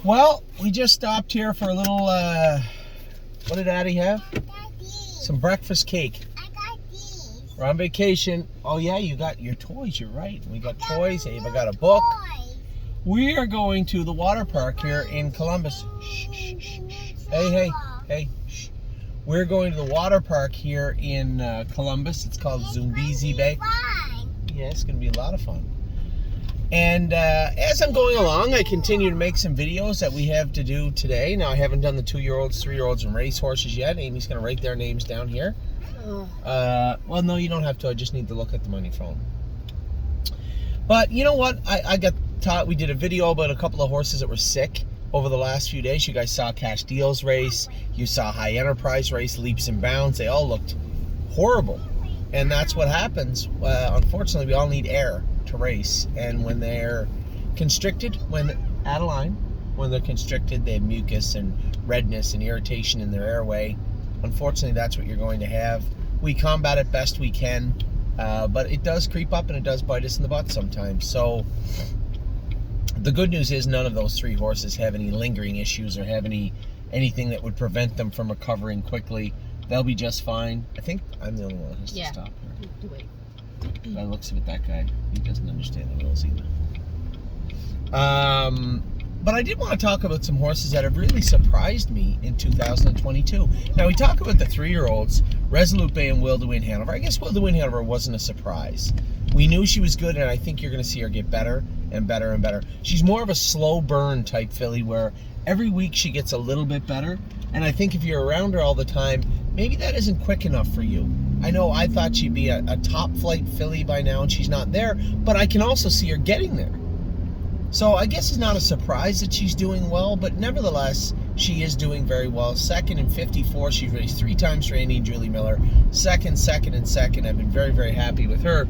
Well, we just stopped here for a little, what did Addie have? I got these. Some breakfast cake. I got these. We're on vacation. Oh yeah, you got your toys, you're right. We got I toys, my Ava little got a book. toys. We are going to the water park here in Columbus. Shh, shh, shh, shh. Hey, shh. We're going to the water park here in Columbus. It's called Zumbizi Bay. Fine. Yeah, it's going to be a lot of fun. And as I'm going along, I continue to make some videos that we have to do today. Now, I haven't done the 2-year-olds, 3-year-olds, and race horses yet. Amy's going to write their names down here. Well, no, you don't have to. I just need to look at them on your phone. But you know what? I got taught. We did a video about a couple of horses that were sick over the last few days. You guys saw Castiel's race. You saw High Enterprise race, Leaps and Bounds. They all looked horrible. And that's what happens. Unfortunately, we all need air to race. And when they're constricted, when they're constricted, they have mucus and redness and irritation in their airway. Unfortunately, that's what you're going to have. We combat it best we can, but it does creep up and it does bite us in the butt sometimes. So the good news is none of those 3 horses have any lingering issues or have anything that would prevent them from recovering quickly. They'll be just fine. I think I'm the only one that has to stop here. Do it. By the looks of it, that guy, he doesn't understand the rules either. But I did want to talk about some horses that have really surprised me in 2022. Now, we talk about the 3-year-olds, Resolute Bay and Will to Win Hanover. I guess Will to Win Hanover wasn't a surprise. We knew she was good, and I think you're going to see her get better and better and better. She's more of a slow burn type filly where every week she gets a little bit better. And I think if you're around her all the time, maybe that isn't quick enough for you. I know I thought she'd be a top flight filly by now, and she's not there, but I can also see her getting there. So I guess it's not a surprise that she's doing well, but nevertheless, she is doing very well. Second in 54, she's raced 3 times for Andy and Julie Miller. Second. I've been very, very happy with her.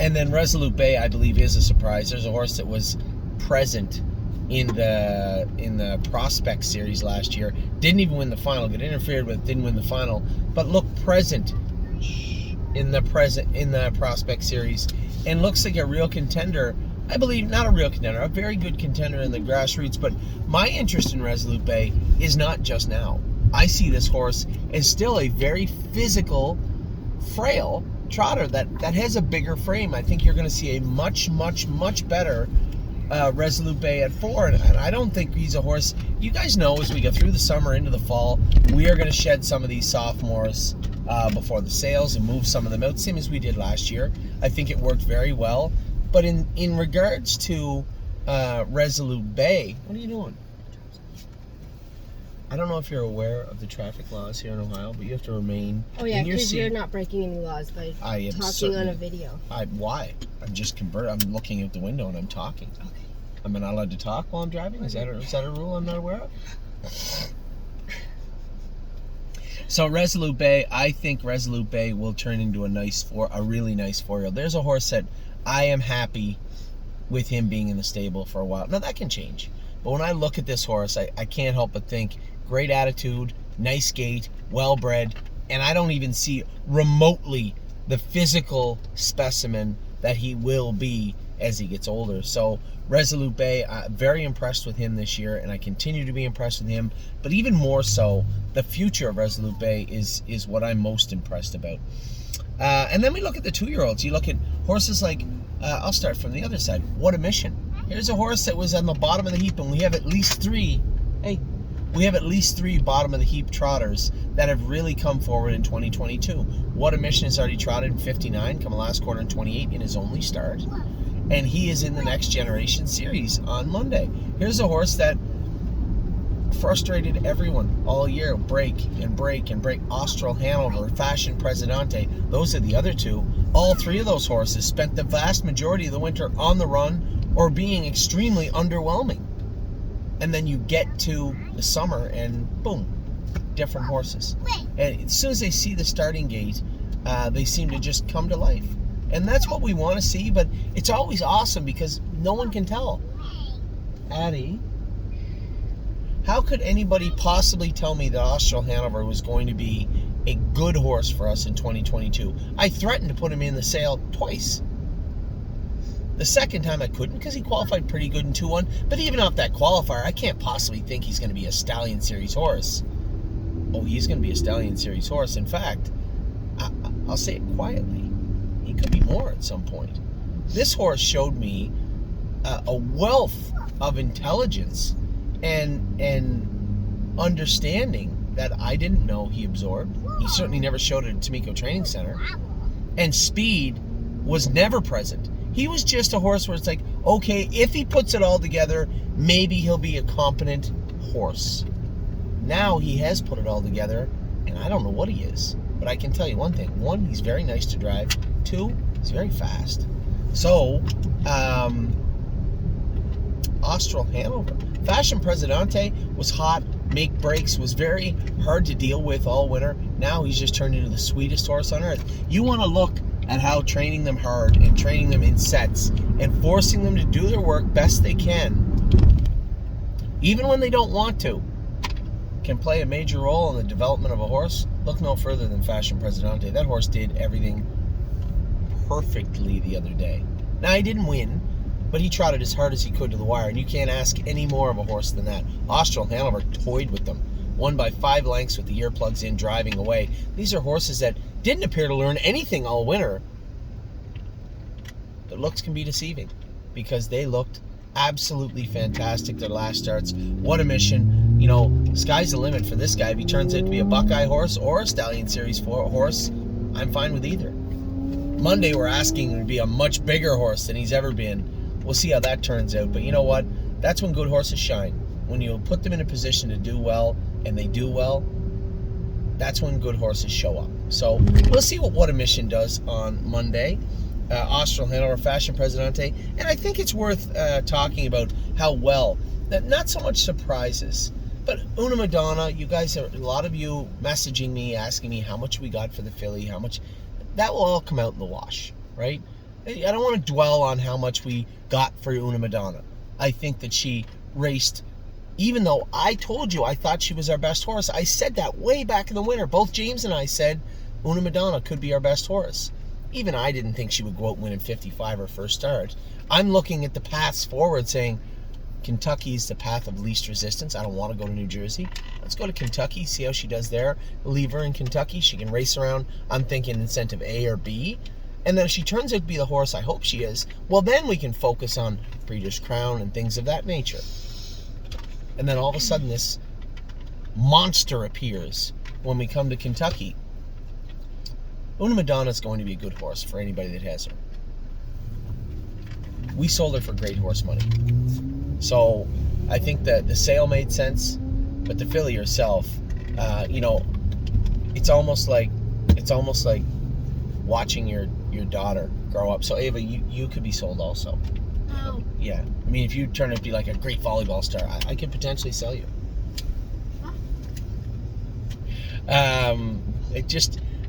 And then Resolute Bay, I believe, is a surprise. There's a horse that was present in the Prospect Series last year. Didn't even win the final. Got interfered with, didn't win the final, but looked present in the Prospect Series and looks like a real contender. I believe, not a real contender, a very good contender in the grassroots, but my interest in Resolute Bay is not just now. I see this horse as still a very physical, frail trotter that has a bigger frame. I think you're going to see a much, much, much better Resolute Bay at 4, and I don't think he's a horse. You guys know as we go through the summer into the fall, we are going to shed some of these sophomores before the sales and move some of them out, same as we did last year. I think it worked very well. But in regards to Resolute Bay, what are you doing? I don't know if you're aware of the traffic laws here in Ohio, but you have to remain Oh yeah, in your because seat. you're not breaking any laws by I am talking certain. on a video. Why? I'm just I'm looking out the window and I'm talking. Okay. I'm not allowed to talk while I'm driving? Is that a rule I'm not aware of? So Resolute Bay, I think Resolute Bay will turn into a really nice 4-year-old. There's a horse that I am happy with him being in the stable for a while. Now that can change. But when I look at this horse, I can't help but think great attitude, nice gait, well-bred, and I don't even see remotely the physical specimen that he will be as he gets older. So Resolute Bay, very impressed with him this year, and I continue to be impressed with him. But even more so, the future of Resolute Bay is what I'm most impressed about. And then we look at the 2-year-olds. You look at horses like, I'll start from the other side. What a Mission. Here's a horse that was on the bottom of the heap, and we have at least 3. We have at least 3 bottom of the heap trotters that have really come forward in 2022. What a Mission has already trotted in 59, come last quarter in 28 in his only start. And he is in the Next Generation Series on Monday. Here's a horse that frustrated everyone all year. Break. Austral Hanover, Fashion Presidente. Those are the other 2. All 3 of those horses spent the vast majority of the winter on the run or being extremely underwhelming. And then you get to the summer and boom, different horses. And as soon as they see the starting gate, they seem to just come to life. And that's what we want to see, but it's always awesome because no one can tell. Addie, how could anybody possibly tell me that Austral Hanover was going to be a good horse for us in 2022? I threatened to put him in the sale twice. The second time I couldn't because he qualified pretty good in 2-1. But even off that qualifier, I can't possibly think he's going to be a Stallion Series horse. Oh, he's going to be a Stallion Series horse. In fact, I'll say it quietly. He could be more at some point. This horse showed me a wealth of intelligence and understanding that I didn't know he absorbed. He certainly never showed it at Tamiko Training Center. And speed was never present. He was just a horse where it's like, okay, if he puts it all together, maybe he'll be a competent horse. Now he has put it all together, and I don't know what he is. But I can tell you one thing. One, he's very nice to drive. Two, he's very fast. So, Austral Hanover. Fashion Presidente was hot. Make breaks was very hard to deal with all winter. Now he's just turned into the sweetest horse on earth. You want to look at how training them hard and training them in sets and forcing them to do their work best they can, even when they don't want to, can play a major role in the development of a horse. Look no further than Fashion Presidente. That horse did everything perfectly the other day. Now, he didn't win, but he trotted as hard as he could to the wire, and you can't ask any more of a horse than that. Austral Hanover toyed with them, won by 5 lengths with the earplugs in, driving away. These are horses that didn't appear to learn anything all winter. Their looks can be deceiving because they looked absolutely fantastic their last starts. What a mission. You know, sky's the limit for this guy. If he turns out to be a Buckeye horse or a Stallion Series 4 horse, I'm fine with either. Monday, we're asking him to be a much bigger horse than he's ever been. We'll see how that turns out. But you know what? That's when good horses shine. When you put them in a position to do well, and they do well, that's when good horses show up. So we'll see what a mission does on Monday. Austral Hanover, Fashion Presidente. And I think it's worth talking about how well, that not so much surprises, but Una Madonna, you guys, a lot of you messaging me, asking me how much we got for the filly, how much. That will all come out in the wash, right? I don't want to dwell on how much we got for Una Madonna. I think that she raced, even though I told you I thought she was our best horse. I said that way back in the winter. Both James and I said Una Madonna could be our best horse. Even I didn't think she would go out and win in 55 her first start. I'm looking at the paths forward saying, Kentucky's the path of least resistance. I don't want to go to New Jersey. Let's go to Kentucky, see how she does there. Leave her in Kentucky. She can race around, I'm thinking, incentive A or B. And then if she turns out to be the horse I hope she is, well, then we can focus on Breeders' Crown and things of that nature. And then all of a sudden this monster appears when we come to Kentucky. Una Madonna is going to be a good horse for anybody that has her. We sold her for great horse money. So I think that the sale made sense, but the filly herself, it's almost like watching your daughter grow up. So Ava, you could be sold also. Oh. Yeah. I mean, if you turn out to be like a great volleyball star, I could potentially sell you.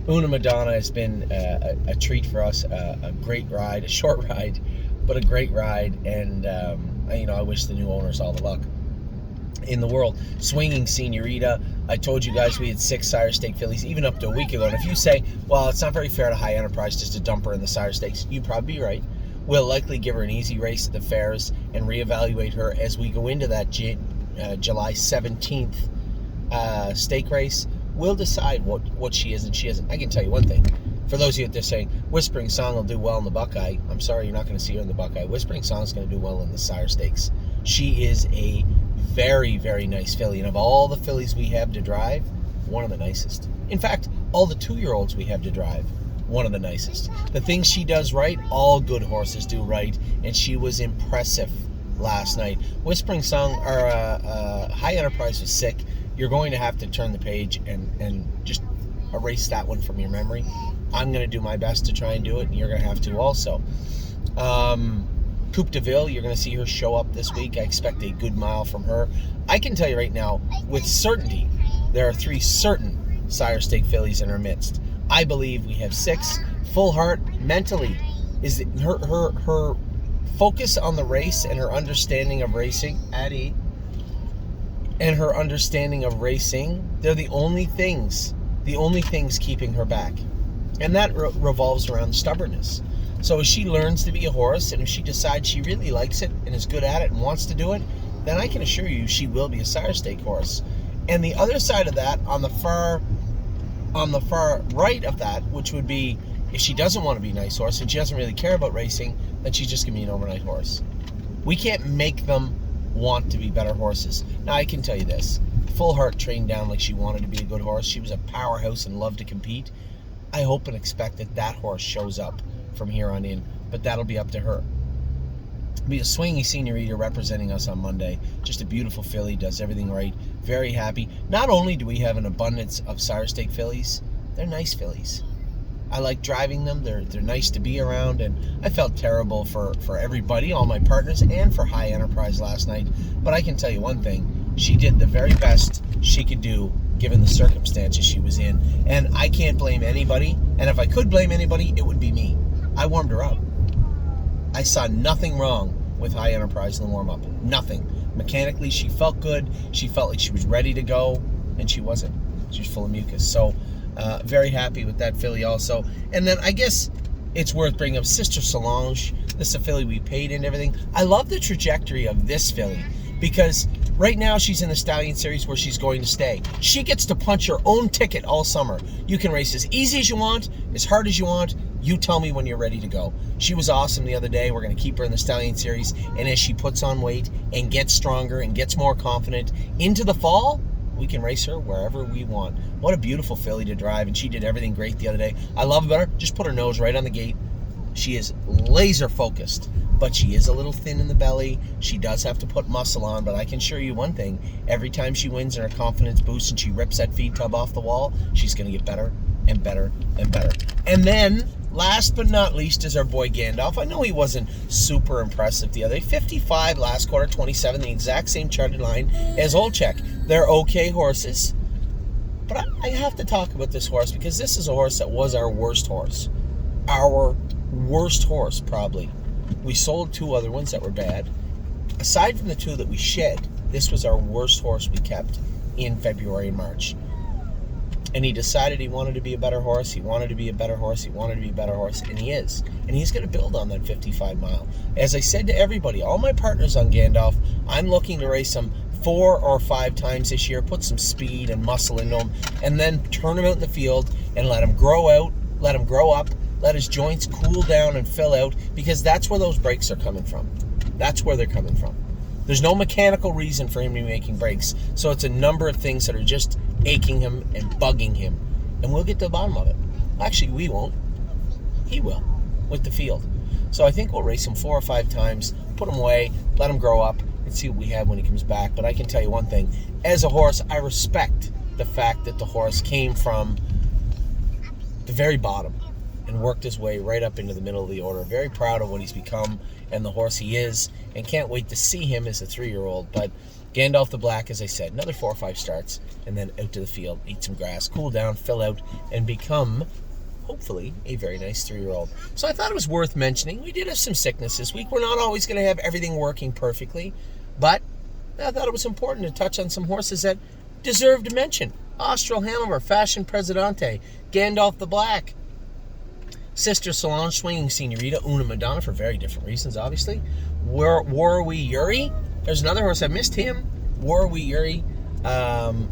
Una Madonna has been a treat for us, a great ride, a short ride, but a great ride, and I wish the new owners all the luck in the world. Swinging Senorita, I told you guys we had 6 Sire Stake fillies, even up to a week ago, and if you say, well, it's not very fair to High Enterprise just to dump her in the Sire Stakes, you'd probably be right. We'll likely give her an easy race at the fairs and reevaluate her as we go into that July 17th stake race. We'll decide what she is and she isn't. I can tell you one thing. For those of you out there saying, Whispering Song will do well in the Buckeye, I'm sorry, you're not going to see her in the Buckeye. Whispering Song is going to do well in the Sire Stakes. She is a very, very nice filly. And of all the fillies we have to drive, one of the nicest. In fact, all the 2-year-olds we have to drive, one of the nicest. The things she does right, all good horses do right. And she was impressive last night. Whispering Song, or High Enterprise was sick. You're going to have to turn the page and just erase that one from your memory. I'm going to do my best to try and do it, and you're going to have to also. Coupe de Ville, you're going to see her show up this week. I expect a good mile from her. I can tell you right now, with certainty, there are 3 certain Sire Stake fillies in her midst. I believe we have 6. Full Heart, mentally, is her focus on the race and her understanding of racing, Addie, and her understanding of racing, they're the only things keeping her back. And that revolves around stubbornness. So as she learns to be a horse, and if she decides she really likes it and is good at it and wants to do it, then I can assure you she will be a sire stake horse. And the other side of that, on the far right of that, which would be if she doesn't want to be a nice horse and she doesn't really care about racing, then she's just going to be an overnight horse. We can't make them want to be better horses. Now, I can tell you this. Full Heart trained down like she wanted to be a good horse. She was a powerhouse and loved to compete. I hope and expect that horse shows up from here on in, but that'll be up to her. Be a Swinging Senorita representing us on Monday. Just a beautiful filly, does everything right. Very happy. Not only do we have an abundance of sire stake fillies, they're nice fillies. I like driving them. They're nice to be around, and I felt terrible for everybody, all my partners, and for High Enterprise last night. But I can tell you one thing. She did the very best she could do given the circumstances she was in. And I can't blame anybody. And if I could blame anybody, it would be me. I warmed her up. I saw nothing wrong with High Enterprise in the warm-up. Nothing. Mechanically, she felt good. She felt like she was ready to go, and she wasn't. She was full of mucus. So, very happy with that filly also. And then I guess it's worth bringing up Sister Solange. This is a filly we paid and everything. I love the trajectory of this filly because right now she's in the Stallion Series where she's going to stay. She gets to punch her own ticket all summer. You can race as easy as you want, as hard as you want. You tell me when you're ready to go. She was awesome the other day. We're going to keep her in the Stallion Series. And as she puts on weight and gets stronger and gets more confident into the fall, we can race her wherever we want. What a beautiful filly to drive, and she did everything great the other day. I love about her. Just put her nose right on the gate. She is laser focused, but she is a little thin in the belly. She does have to put muscle on, but I can assure you one thing. Every time she wins and her confidence boosts and she rips that feed tub off the wall, she's going to get better and better and better. And then, last but not least, is our boy Gandalf. I know he wasn't super impressive the other day. 55 last quarter, 27, the exact same charted line as Olczek. They're okay horses. But I have to talk about this horse because this is a horse that was our worst horse. Our worst horse, probably. We sold 2 other ones that were bad. Aside from the 2 that we shed, this was our worst horse we kept in February and March. And he decided he wanted to be a better horse. He wanted to be a better horse. He wanted to be a better horse. And he is. And he's going to build on that 55 mile. As I said to everybody, all my partners on Gandalf, I'm looking to race him 4 or 5 times this year, put some speed and muscle into him, and then turn him out in the field and let him grow out, let him grow up, let his joints cool down and fill out, because that's where those breaks are coming from. That's where they're coming from. There's no mechanical reason for him to be making breaks. So it's a number of things that are just aching him and bugging him. And we'll get to the bottom of it. Actually, we won't. He will, with the field. So I think we'll race him 4 or 5 times, put him away, let him grow up, and see what we have when he comes back. But I can tell you one thing. As a horse, I respect the fact that the horse came from the very bottom and worked his way right up into the middle of the order. Very proud of what he's become and the horse he is, and can't wait to see him as a 3-year-old. But Gandalf the Black, as I said, another 4 or 5 starts, and then out to the field, eat some grass, cool down, fill out, and become, hopefully, a very nice 3-year-old. So I thought it was worth mentioning. We did have some sickness this week. We're not always going to have everything working perfectly, but I thought it was important to touch on some horses that deserve to mention. Austral Hanover, Fashion Presidente, Gandalf the Black, Sister Solange, Swinging Senorita, Una Madonna, for very different reasons, obviously. Warwi Yuri, there's another horse. I missed him. Warwi Yuri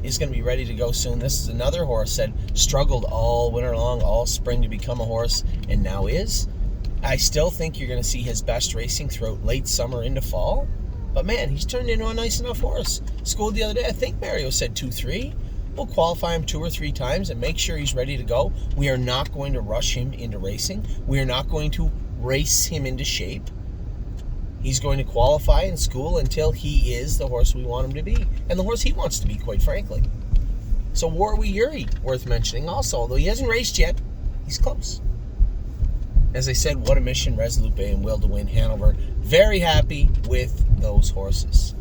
is going to be ready to go soon. This is another horse that struggled all winter long, all spring to become a horse, and now is. I still think you're going to see his best racing throughout late summer into fall. But man, he's turned into a nice enough horse. Schooled the other day, I think Mario said 2-3. We'll qualify him 2 or 3 times and make sure he's ready to go. We are not going to rush him into racing. We are not going to race him into shape. He's going to qualify in school until he is the horse we want him to be. And the horse he wants to be, quite frankly. So Warwi Yuri, worth mentioning also. Although he hasn't raced yet, he's close. As I said, What a Mission, Resolute Bay, and Will to Win, Hanover. Very happy with those horses.